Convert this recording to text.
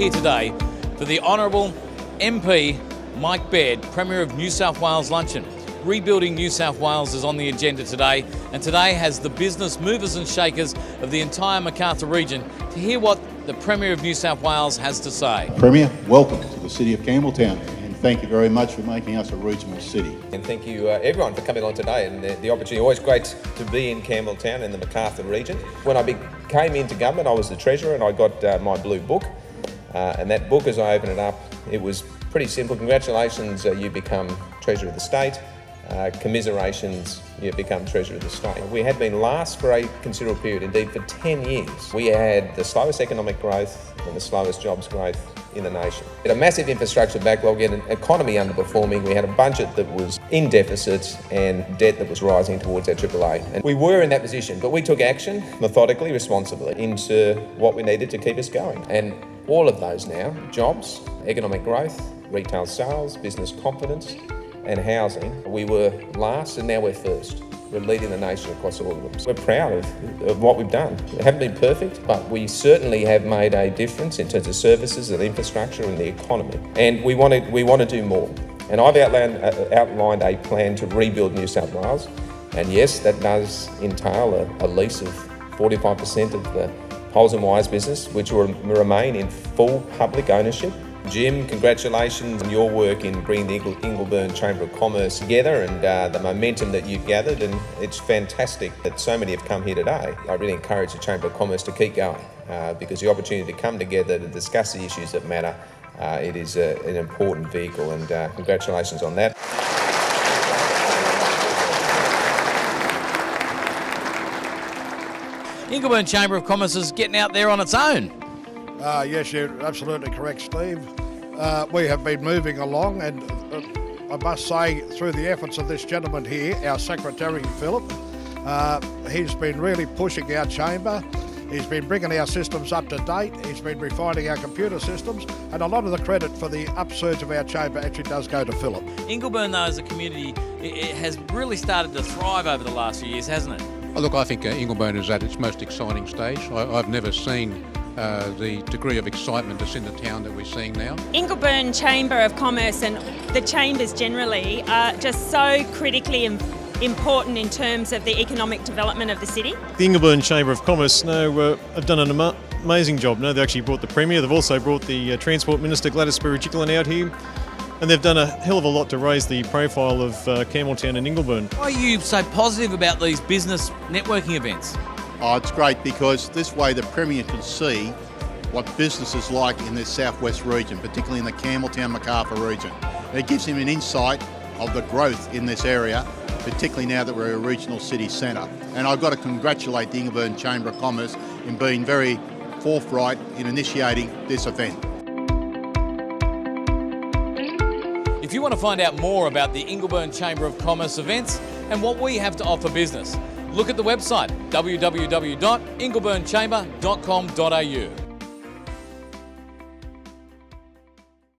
here today for the Honourable MP Mike Baird, Premier of New South Wales luncheon. Rebuilding New South Wales is on the agenda today, and today has the business movers and shakers of the entire Macarthur region to hear what the Premier of New South Wales has to say. Premier, welcome to the City of Campbelltown, and thank you very much for making us a regional city. And thank you everyone for coming on today, and the opportunity. Always great to be in Campbelltown in the Macarthur region. When I came into government, I was the Treasurer, and I got my blue book, and that book, as I opened it up, it was pretty simple. Congratulations, you become Treasurer of the State. Commiserations, you become Treasurer of the State. We had been last for a considerable period, indeed for 10 years. We had the slowest economic growth and the slowest jobs growth in the nation. We had a massive infrastructure backlog, we had an economy underperforming, we had a budget that was in deficit and debt that was rising towards our AAA. And we were in that position, but we took action methodically, responsibly into what we needed to keep us going. And all of those now, jobs, economic growth, retail sales, business confidence, and housing, we were last and now we're first. We're leading the nation across all of them. So we're proud of what we've done. We haven't been perfect, but we certainly have made a difference in terms of services and infrastructure and the economy. And we want to do more. And I've outlined a plan to rebuild New South Wales. And yes, that does entail a lease of 45% of the Poles and Wires business, which will remain in full public ownership. Jim, congratulations on your work in bringing the Ingleburn Chamber of Commerce together and the momentum that you've gathered, and it's fantastic that so many have come here today. I really encourage the Chamber of Commerce to keep going because the opportunity to come together to discuss the issues that matter, it is an important vehicle, and congratulations on that. Ingleburn Chamber of Commerce is getting out there on its own. Yes, you're absolutely correct, Steve. We have been moving along, and I must say, through the efforts of this gentleman here, our Secretary, Philip, he's been really pushing our chamber. He's been bringing our systems up to date. He's been refining our computer systems, and a lot of the credit for the upsurge of our chamber actually does go to Philip. Ingleburn, though, as a community, it has really started to thrive over the last few years, hasn't it? Look, I think Ingleburn is at its most exciting stage. I've never seen the degree of excitement that's in the town that we're seeing now. Ingleburn Chamber of Commerce and the chambers generally are just so critically important in terms of the economic development of the city. The Ingleburn Chamber of Commerce have done an amazing job. They actually brought the Premier, they've also brought the Transport Minister Gladys Berejiklian out here, and they've done a hell of a lot to raise the profile of Campbelltown and Ingleburn. Why are you so positive about these business networking events? Oh, it's great because this way the Premier can see what business is like in this southwest region, particularly in the Campbelltown-Macarthur region. It gives him an insight of the growth in this area, particularly now that we're a regional city centre. And I've got to congratulate the Ingleburn Chamber of Commerce in being very forthright in initiating this event. If you want to find out more about the Ingleburn Chamber of Commerce events and what we have to offer business, look at the website www.ingleburnchamber.com.au.